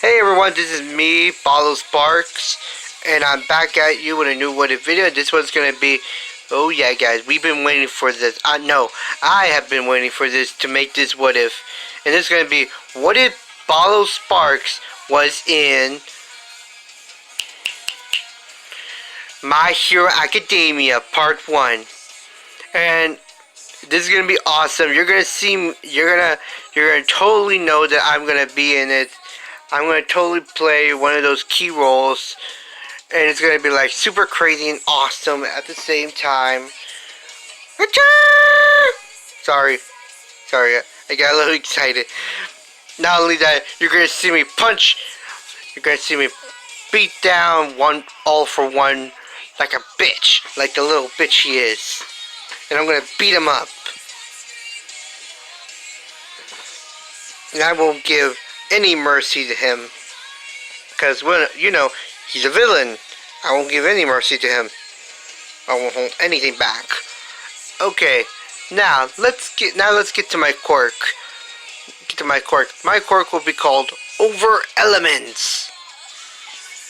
Hey everyone, this is me, Balo Sparks, and I'm back at you with a new what if video. This one's gonna be, oh yeah guys, we've been waiting for this. No, I have been waiting for this to make this what if. And this is gonna be, what if Balo Sparks was in My Hero Academia Part 1. And this is gonna be awesome. You're gonna totally know that I'm gonna be in it. I'm gonna totally play one of those key roles, and it's gonna be like super crazy and awesome at the same time. Sorry, I got a little excited. Not only that, you're gonna see me punch. You're gonna see me beat down one all for one like a bitch, like the little bitch he is, and I'm gonna beat him up. And I won't give any mercy to him. Because, when he's a villain. I won't give any mercy to him. I won't hold anything back. Okay, now let's get to my quirk. My quirk will be called Over Elements.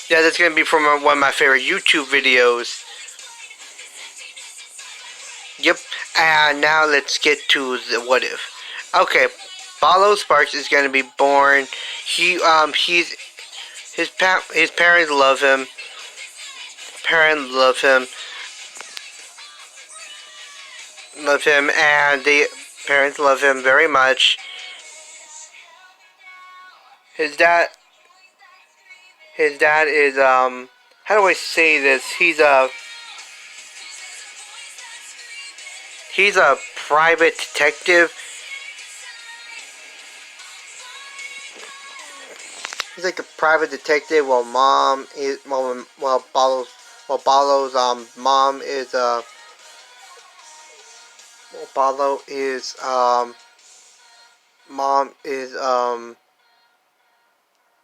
Yeah, that's gonna be from one of my favorite YouTube videos. Yep. And now let's get to the what if. Okay, Balo Sparks is gonna be born. His parents love him. And the parents love him very much. His dad is how do I say this? He's a private detective. He's like a private detective, while Balo's mom is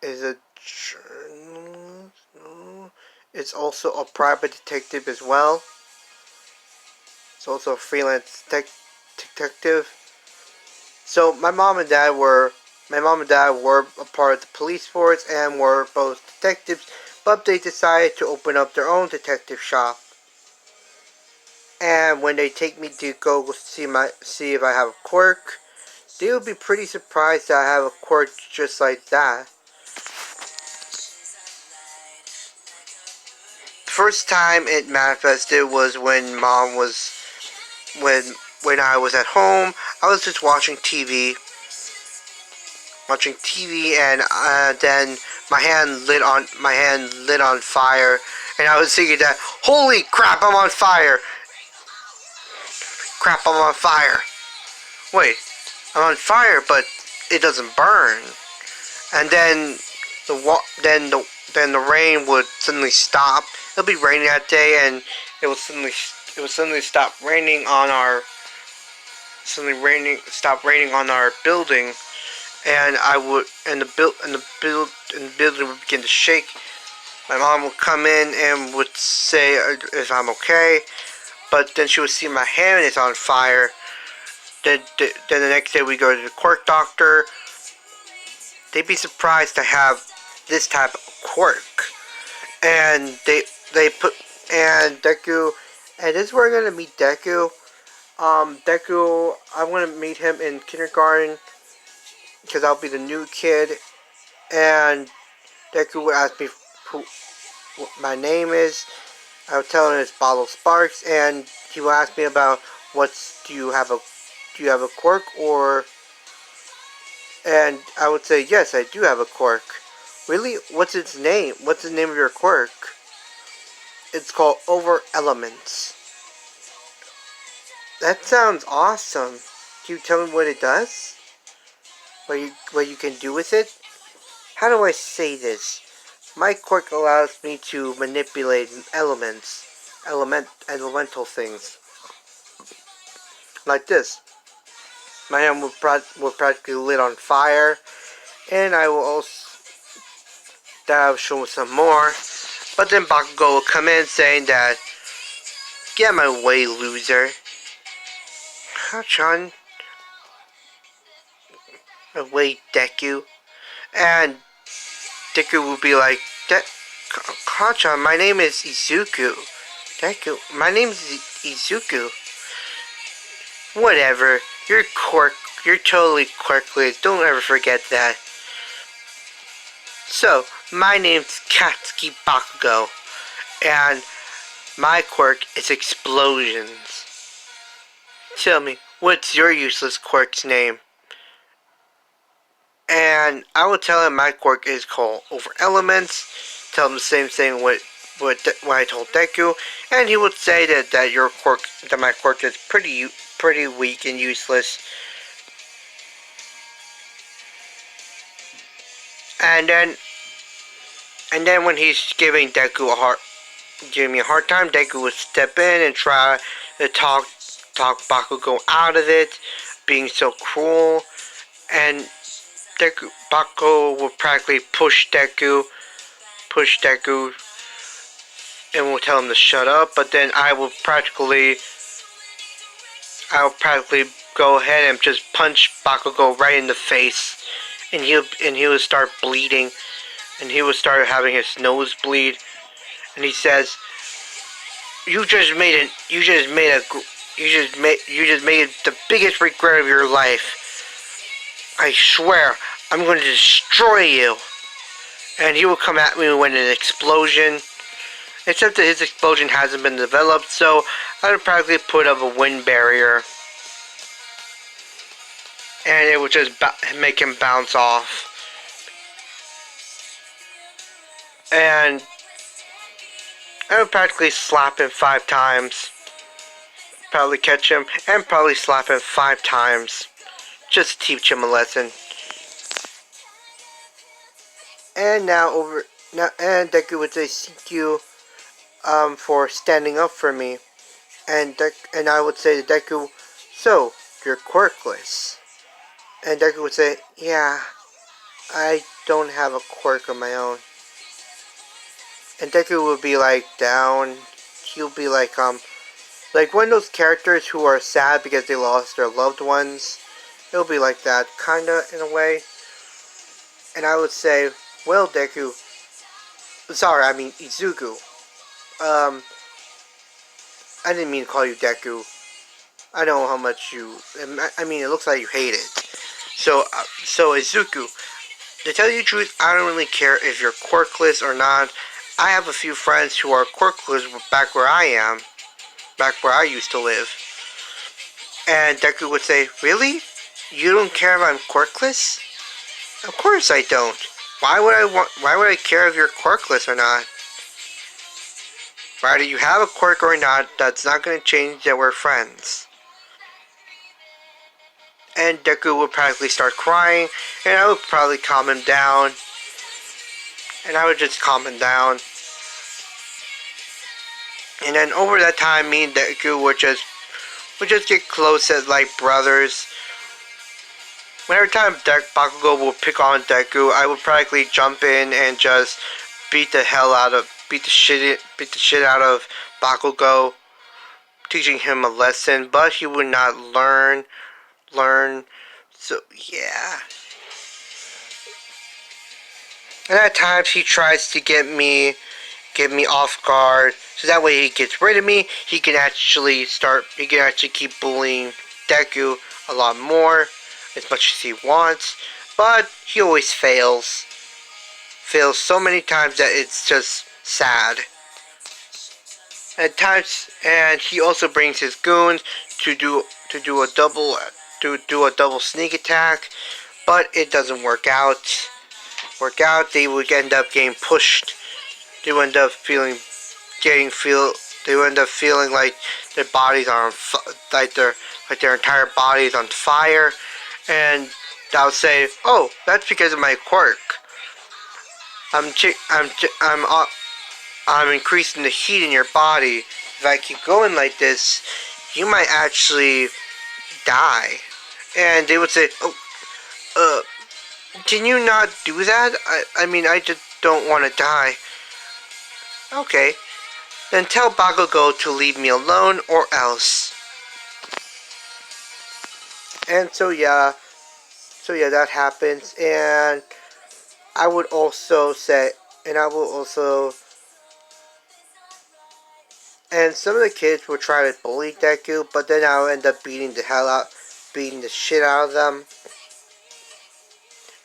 is a journalist. No, it's also a private detective as well. It's also a freelance detective. So my mom and dad were a part of the police force and were both detectives, but they decided to open up their own detective shop. And when they take me to go see if I have a quirk, they will be pretty surprised that I have a quirk just like that. The first time it manifested was when when I was at home. I was just watching TV, and then my hand lit on fire, and I was thinking that, holy crap, I'm on fire! Wait, I'm on fire, but it doesn't burn. And then the rain would suddenly stop. It'll be raining that day, and it would suddenly stop raining on our building, and the building would begin to shake. My mom would come in and would say if I'm okay, but then she would see my hand is on fire. Then the next day we go to the quirk doctor. They'd be surprised to have this type of quirk, and they put and Deku, and this is where we're gonna meet Deku. Deku, I want to meet him in kindergarten because I'll be the new kid, and Deku would ask me what my name is. I would tell him it's Balo Sparks, and he would ask me about do you have a quirk, and I would say yes, I do have a quirk. Really? What's its name? What's the name of your quirk? It's called Over Elements. That sounds awesome. Can you tell me what it does? What you can do with it? How do I say this? My quirk allows me to manipulate elemental things. Like this. My hand will practically lit on fire, and I will also I'll show some more. But then Bakugo will come in saying that, get my way, loser. Hachan, away, Deku. And Deku would be like, Kanchan, my name is Izuku. Deku, my name is Izuku. Whatever, you're totally quirkless, don't ever forget that. So, my name's Katsuki Bakugo, and my quirk is explosions. Tell me, what's your useless quirk's name? And I will tell him my quirk is called Over Elements. Tell him the same thing what I told Deku, and he would say that my quirk is pretty weak and useless. And then when he's giving me a hard time, Deku would step in and try to talk Bakugo out of it, being so cruel, and Bakugo would practically push Deku, and will tell him to shut up. But then I will practically go ahead and just punch Bakugo right in the face, and he would start bleeding, and he would start having his nose bleed, and he says, "You just made the biggest regret of your life. I swear, I'm going to destroy you." And he will come at me with an explosion. Except that his explosion hasn't been developed, so I would practically put up a wind barrier. And it would just make him bounce off. And I would practically slap him 5 times. Probably catch him, and probably slap him 5 times. Just to teach him a lesson. And and Deku would say, "Thank you for standing up for me." And I would say to Deku, "So, you're quirkless." And Deku would say, "Yeah, I don't have a quirk of my own." And Deku would be like down. He'll be like one of those characters who are sad because they lost their loved ones. It'll be like that, kinda, in a way. And I would say, "Well, Deku, sorry, I mean Izuku. I didn't mean to call you Deku. I know how much I mean, it looks like you hate it. So Izuku, to tell you the truth, I don't really care if you're quirkless or not. I have a few friends who are quirkless back where I used to live." And Deku would say, "Really? You don't care if I'm quirkless?" "Of course I don't. Why would I care if you're quirkless or not? Whether you have a quirk or not, that's not going to change that we're friends." And Deku would practically start crying, and I would probably calm him down. And I would just calm him down. And then over that time, me and Deku would just get close as like brothers. Whenever time Bakugo would pick on Deku, I would practically jump in and just beat the shit out of Bakugo, teaching him a lesson. But he would not learn. So yeah. And at times he tries to get me off guard, so that way he gets rid of me. He can actually keep bullying Deku a lot more, as much as he wants, but he always fails so many times that it's just sad. At times, and he also brings his goons to do a double sneak attack, but it doesn't work out. They would end up getting pushed. They would end up feeling like their bodies are on like their entire body is on fire, and they'll say, "Oh, that's because of my quirk. I'm increasing the heat in your body. If I keep going like this, you might actually die." And they would say, "Oh, can you not do that? I mean, I just don't want to die." "Okay, then tell Bakugo to leave me alone or else." And so yeah, that happens, and I would also say, and I will also, and some of the kids will try to bully Deku, but then I'll end up beating the shit out of them.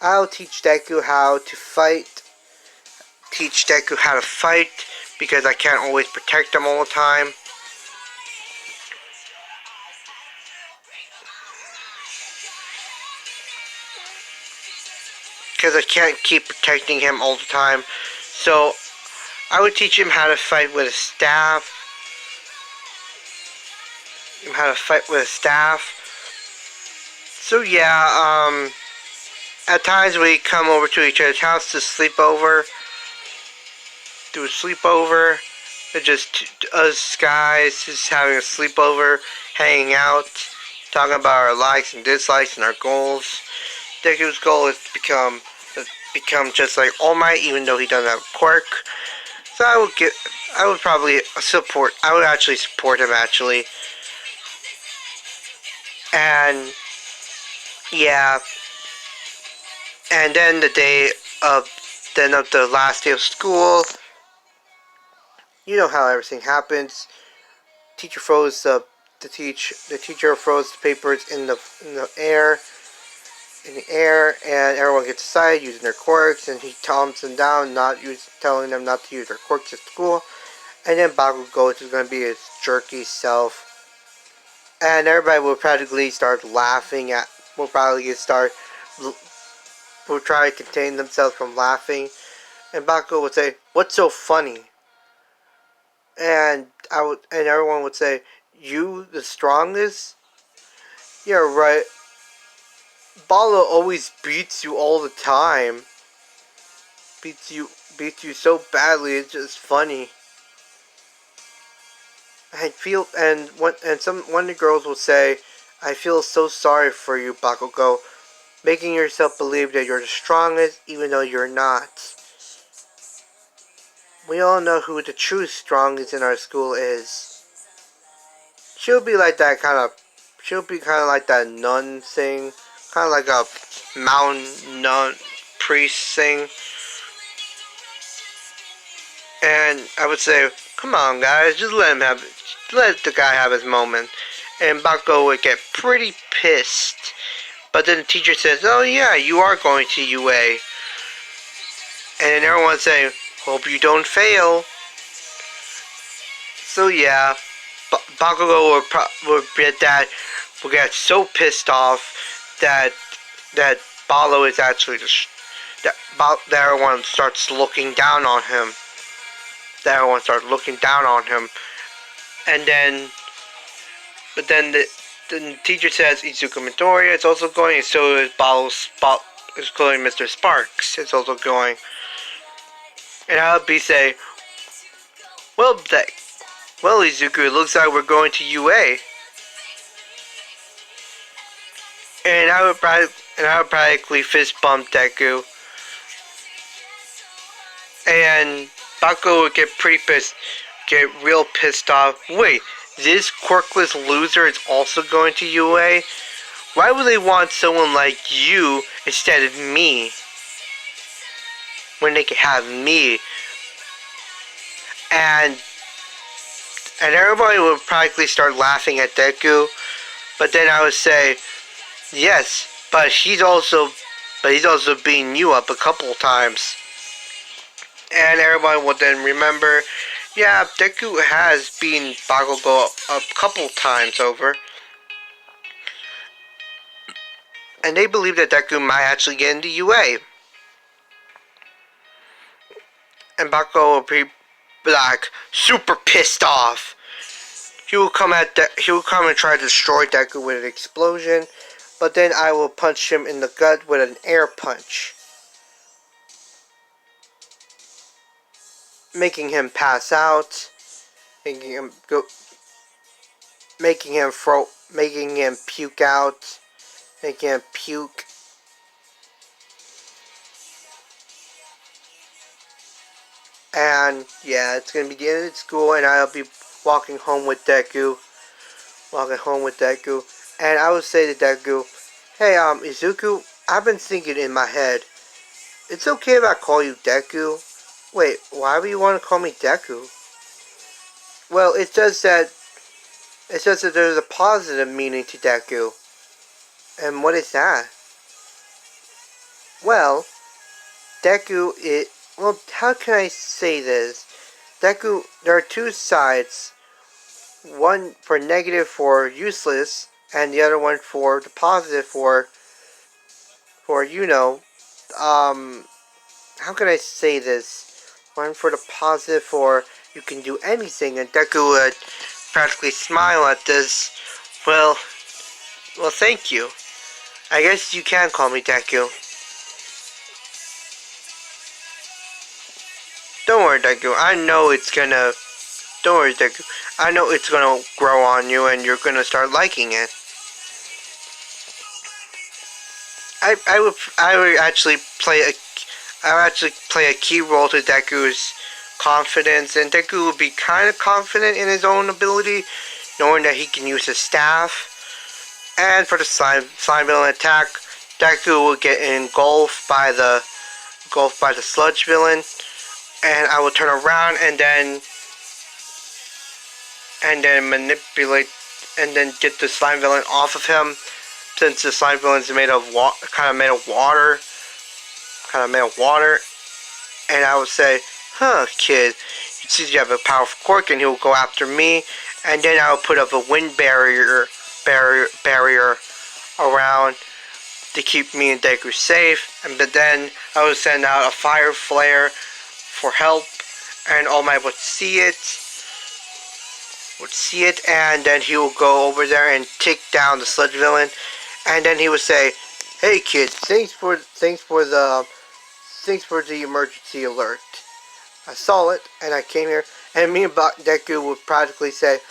I'll teach Deku how to fight, because I can't always protect him all the time. Because I can't keep protecting him all the time. So I would teach him how to fight with a staff. So yeah, at times we come over to each other's house to do a sleepover. It's just us guys just having a sleepover, hanging out, talking about our likes and dislikes and our goals. Deku's goal is to become just like All Might, even though he doesn't have a quirk. So I would probably I would actually support him actually. And yeah, and then of the last day of school, you know how everything happens. Teacher throws the teacher throws the papers in the air, and everyone gets excited using their quirks, and he calms them down, telling them not to use their quirks at school. And then Bakugo is going to be his jerky self, and everybody will practically start laughing at. Will probably start. Will try to contain themselves from laughing, and Bakugo would say, "What's so funny?" And everyone would say, "You the strongest?" Yeah, right. Balo always beats you all the time. Beats you so badly. It's just funny. I feel one of the girls will say, "I feel so sorry for you, Bakugo, making yourself believe that you're the strongest, even though you're not." We all know who the true strongest in our school is. She'll be like that kind of. She'll be kind of like that nun thing, kind of like a mountain nun priest thing. And I would say, "Come on, guys, let the guy have his moment." And Bakugo would get pretty pissed. But then the teacher says, "Oh yeah, you are going to UA." And then everyone would say, "Hope you don't fail." So yeah, Bakugo will get so pissed off that that Balo is actually that everyone starts looking down on him. That everyone starts looking down on him, and then but then the teacher says Izuku Midoriya is also going, and so is is going. Mr. Sparks is also going, and I'll be say, well, Izuku, it looks like we're going to UA. And I would practically fist bump Deku. And Bakugo would get real pissed off. Wait, this quirkless loser is also going to UA? Why would they want someone like you instead of me? When they could have me. And everybody would practically start laughing at Deku. But then I would say, yes, but he's also beating you up a couple times. And everyone would then remember, yeah, Deku has beaten Bakugo a couple times over. And they believe that Deku might actually get into UA. And Bakugo will be like super pissed off. He will come and try to destroy Deku with an explosion, but then I will punch him in the gut with an air punch, making him pass out, making him puke out, making him puke. And yeah, it's gonna be the end of school, and I'll be walking home with Deku. And I would say to Deku, "Hey, Izuku, I've been thinking in my head. It's okay if I call you Deku. Wait, why would you want to call me Deku? Well, it says that there's a positive meaning to Deku. And what is that? Well, Deku it well, how can I say this? Deku, there are two sides. One for negative for useless, and the other one for the positive for how can I say this? One for the positive for you can do anything, and Deku would practically smile at this. Well, well, thank you. I guess you can call me Deku. Don't worry, Deku. I know it's gonna. Don't worry, Deku. I know it's gonna grow on you, and you're gonna start liking it. I would actually play a key role to Deku's confidence, and Deku would be kind of confident in his own ability, knowing that he can use his staff. And for the slime villain attack, Deku will get engulfed by the sludge villain, and I will turn around and then manipulate and then get the slime villain off of him. Since the slime villain is kind of made of water, and I would say, "Huh, kid, you see you have a powerful quirk, and he will go after me." And then I will put up a wind barrier around to keep me and Deku safe. But then I would send out a fire flare for help, and All Might would see it, and then he will go over there and take down the sludge villain, and then he would say, "Hey kid, thanks for the emergency alert. I saw it, and I came here." And me and Deku would practically say,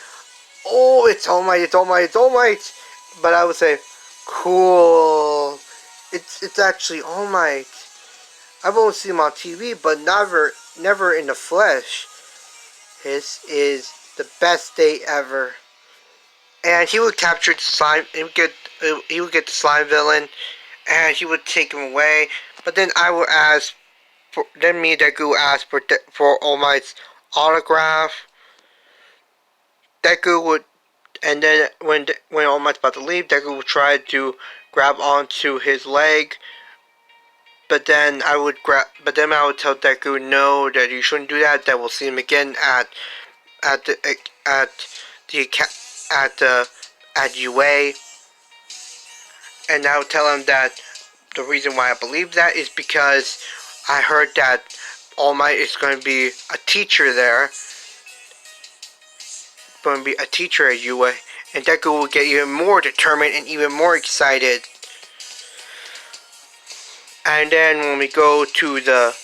"Oh, it's All Might, it's All Might, it's All Might." But I would say, "Cool, it's actually All Might. I've only seen him on TV, but never in the flesh. This is the best day ever." And he would capture the slime. He would get the slime villain, and he would take him away. But then I would ask. Then me and Deku asked for All Might's autograph. Deku would, and then when All Might's about to leave, Deku would try to grab onto his leg. But then I would tell Deku, no, that you shouldn't do that. That we'll see him again at the at the at UA, and I would tell him that the reason why I believe that is because I heard that All Might is going to be a teacher there, going to be a teacher at UA, and Deku will get even more determined and even more excited. And then when we go to the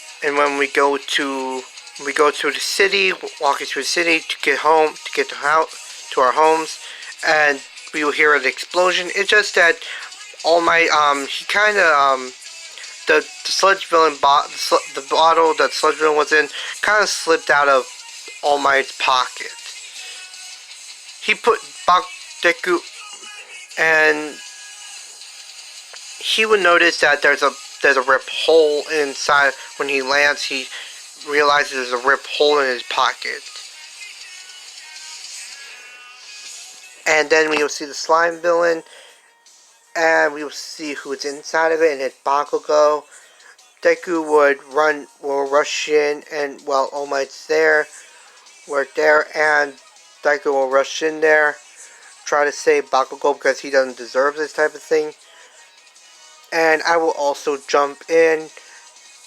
city, walking through the city to get to our homes, and we will hear an explosion. It's just that All Might, he kind of, the sludge villain the bottle that sludge villain was in kind of slipped out of All Might's pocket. He put Deku, and he would notice that there's a rip hole inside. When he lands, he realizes there's a rip hole in his pocket. And then we will see the slime villain, and we will see who's inside of it, and hit Bakugo. Deku will rush in, and while All Might's there, we're there, and Deku will rush in there, try to save Bakugo because he doesn't deserve this type of thing. And I will also jump in.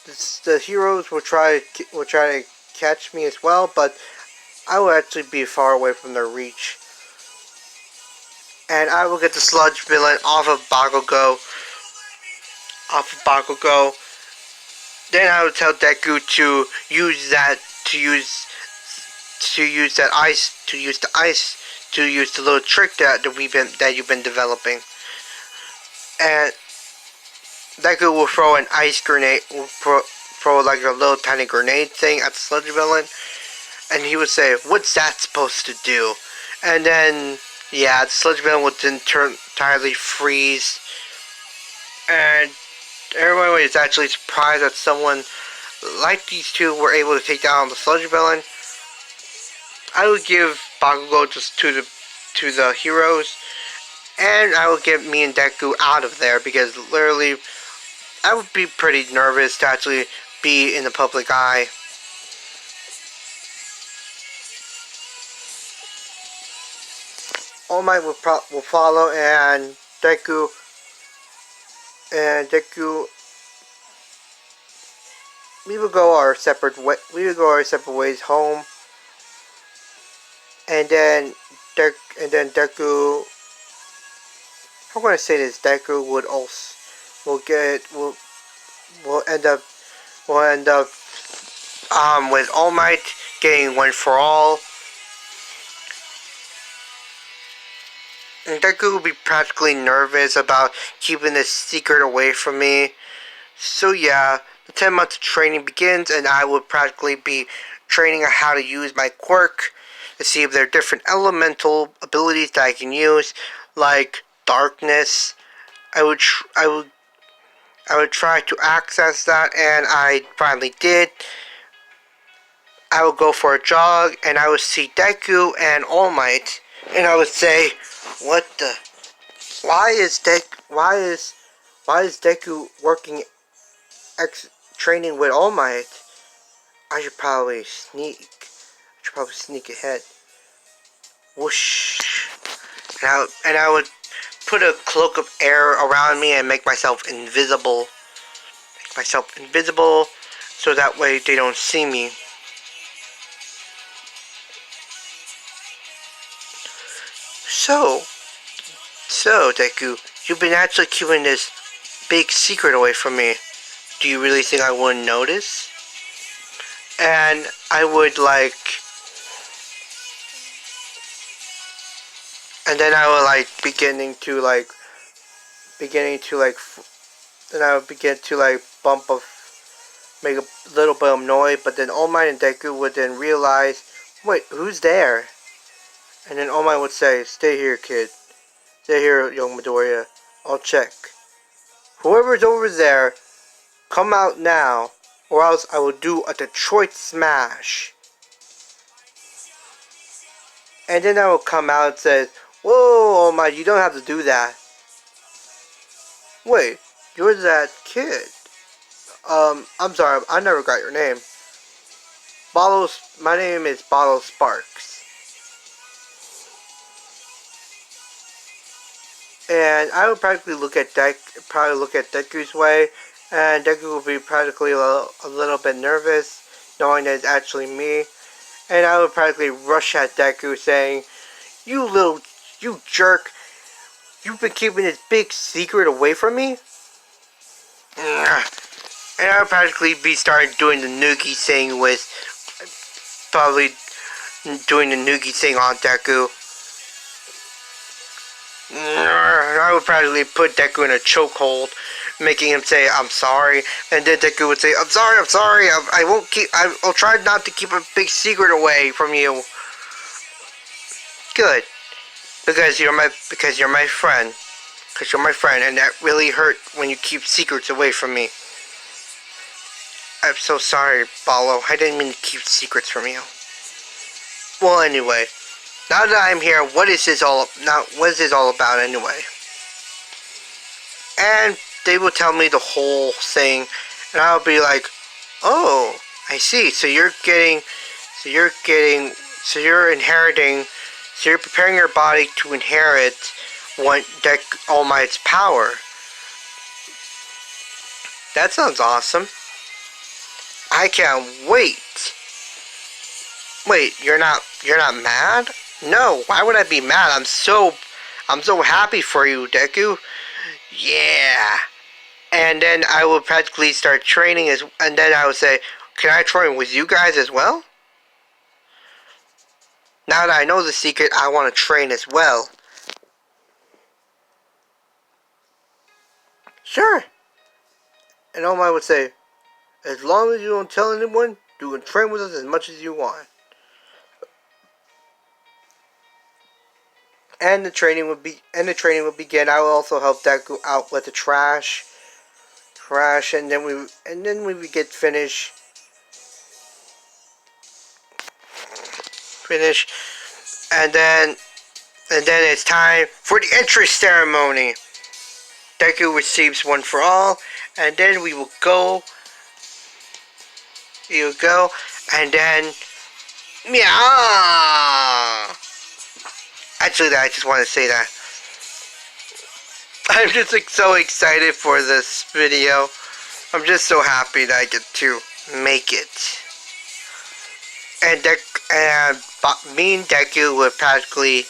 The heroes will try to catch me as well, but I will actually be far away from their reach. And I will get the sludge villain off of Bakugo. Then I will tell Deku to use the little trick that you've been developing. And Deku will throw an ice grenade, throw like a little tiny grenade thing at the sludge villain, and he would say, "What's that supposed to do?" And then, yeah, the sludge villain would then entirely freeze, and everyone was actually surprised that someone like these two were able to take down the sludge villain. I would give Bakugo just to the heroes, and I would get me and Deku out of there because literally I would be pretty nervous to actually be in the public eye. All Might will follow, and Deku, we will go our separate ways home, and then Deku. I'm gonna say this. Deku would also will end up with All Might getting one for all. And Deku will be practically nervous about keeping this secret away from me. So yeah, the 10 months of training begins, and I will practically be training on how to use my quirk to see if there are different elemental abilities that I can use, like darkness. I would try to access that, and I finally did. I would go for a jog, and I would see Deku and All Might, and I would say, "What the? Why is Deku working training with All Might? I should probably sneak ahead." Whoosh, and I would put a cloak of air around me and make myself invisible. So that way they don't see me. So, Deku, you've been actually keeping this big secret away from me. Do you really think I wouldn't notice? And I would and then I would then I would begin to make a little bit of noise, but then All Might and Deku would then realize, wait, who's there? And then All Might would say, "Stay here, kid. Stay here, young Midoriya. I'll check. Whoever's over there, come out now, or else I will do a Detroit smash." And then I will come out and say, "Whoa, All Might, you don't have to do that." "Wait, you're that kid. I'm sorry, I never got your name." My name is Balo Sparks. And I would practically look at Deku's way, and Deku would be practically a little bit nervous, knowing that it's actually me. And I would practically rush at Deku, saying, you jerk, you've been keeping this big secret away from me?" And I would practically be starting doing the noogie thing on Deku. I would practically put Deku in a chokehold, making him say, "I'm sorry," and then Deku would say, I'm sorry, I'll try not to keep a big secret away from you." Good, because you're my friend, and that really hurt when you keep secrets away from me. I'm so sorry, Balo, I didn't mean to keep secrets from you. Well, anyway, now that I'm here, what is this all about anyway? And they will tell me the whole thing, and I'll be like, "Oh, I see. So you're preparing your body to inherit All Might's power. That sounds awesome. I can't wait." "Wait, you're not mad?" "No, why would I be mad? I'm so happy for you, Deku." "Yeah." And then I would practically start training and then I would say, "Can I train with you guys as well?" Now that I know the secret, I want to train as well. "Sure." And All Might would say, "As long as you don't tell anyone, you can train with us as much as you want." And the training would begin. I will also help Deku out with the trash. crash, and then we would get finish, and then it's time for the entry ceremony. Deku receives one for all, and then we will go. You go, and then meow. Actually, I just want to say that I'm just like, so excited for this video. I'm just so happy that I get to make it. And me and Deku would practically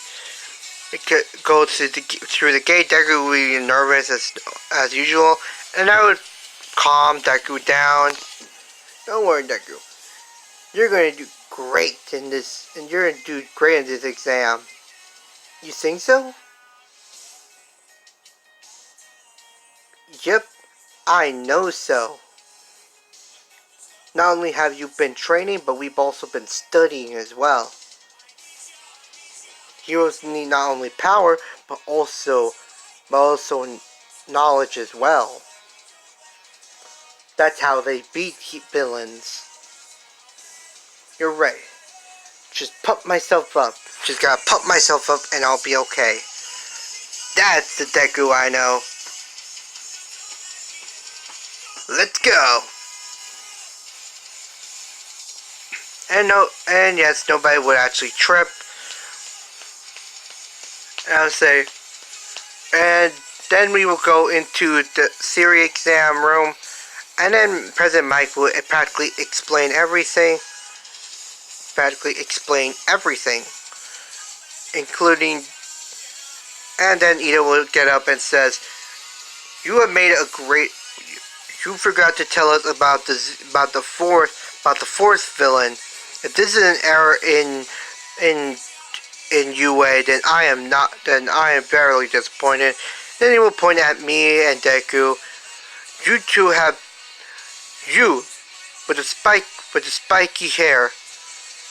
go through the gate. Deku would be nervous as usual, and I would calm Deku down. Don't worry, Deku. You're gonna do great in this, and you're gonna do great in this exam. You think so? Yep, I know so. Not only have you been training, but we've also been studying as well. Heroes need not only power, but also knowledge as well. That's how they beat villains. You're right. Just pump myself up. Just gotta pump myself up and I'll be okay. That's the Deku I know. Let's go. And yes, nobody would actually trip. And I'll say, and then we will go into the theory exam room, and then President Mike will practically explain everything. Including, and then Ida will get up and says, "You have made a great. You forgot to tell us about the fourth villain. If this is an error in UA, then I am very disappointed." Then he will point at me and Deku. You two have with the spiky hair.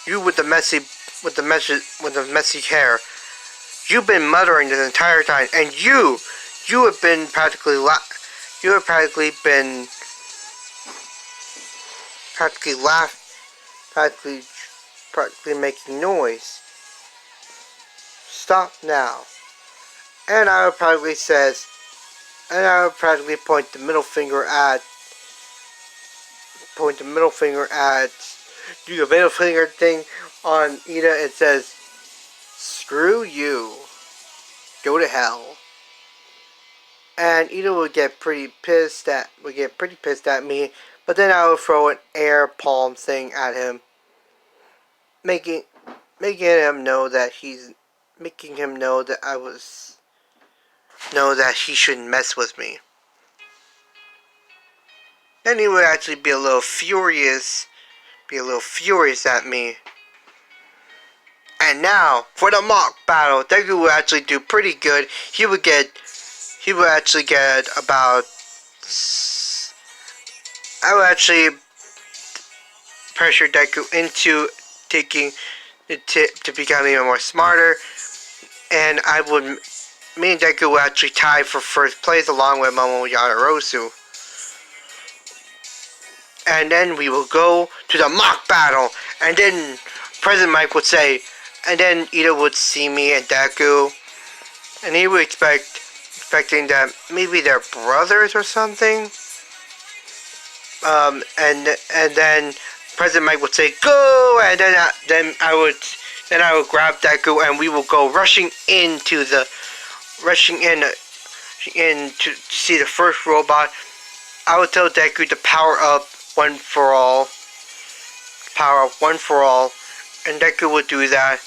You with the messy hair. You've been muttering this entire time, and you have been practically making noise. Stop now. And I would practically point the middle finger at do the middle finger thing on Ida and says, "Screw you. Go to hell." And Ida would get pretty pissed at me, but then I would throw an air palm thing at him, making him know that he shouldn't mess with me. Then he would actually be a little furious at me. And now for the mock battle, Deku would actually do pretty good. He would actually get about. I would actually pressure Deku into taking to become even more smarter, and me and Deku would actually tie for first place along with Momo Yanarosu. And then we will go to the mock battle, and then President Mike would say, and then Ida would see me and Deku, and he would expecting that maybe they're brothers or something. And then President Mike would say go, and then I would grab Deku, and we will go rushing in to see the first robot. I would tell Deku to power up one for all, and Deku would do that.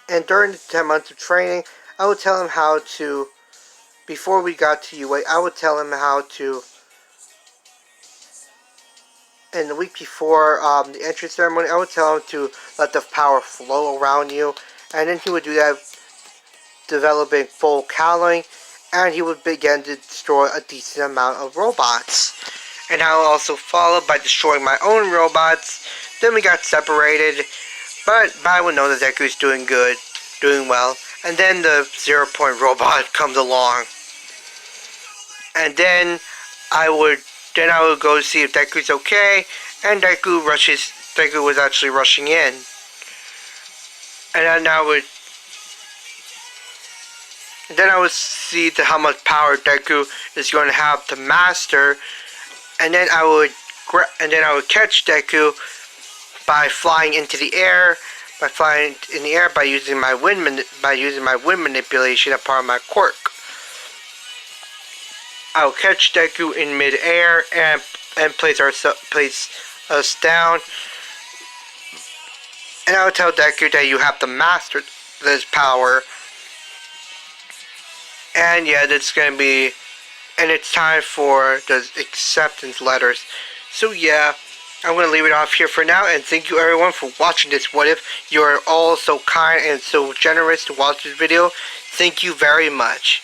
And during the 10 months of training, I would tell him how to. Before we got to UA, I would tell him how to. And the week before the entry ceremony, I would tell him to let the power flow around you, and then he would do that, developing full cowling, and he would begin to destroy a decent amount of robots. And I would also follow by destroying my own robots. Then we got separated, but I would know that Deku's doing well, And then the 0 point robot comes along. And then I would go see if Deku's okay, and Deku was actually rushing in. And then I would see how much power Deku is going to have to master, and then I would catch Deku by flying into the air, by using my wind manipulation, a part of my quirk. I will catch Deku in mid-air and place us down. And I will tell Deku that you have to master this power. And yeah, it's time for the acceptance letters. So yeah, I'm going to leave it off here for now, and thank you everyone for watching this What If. You are all so kind and so generous to watch this video. Thank you very much.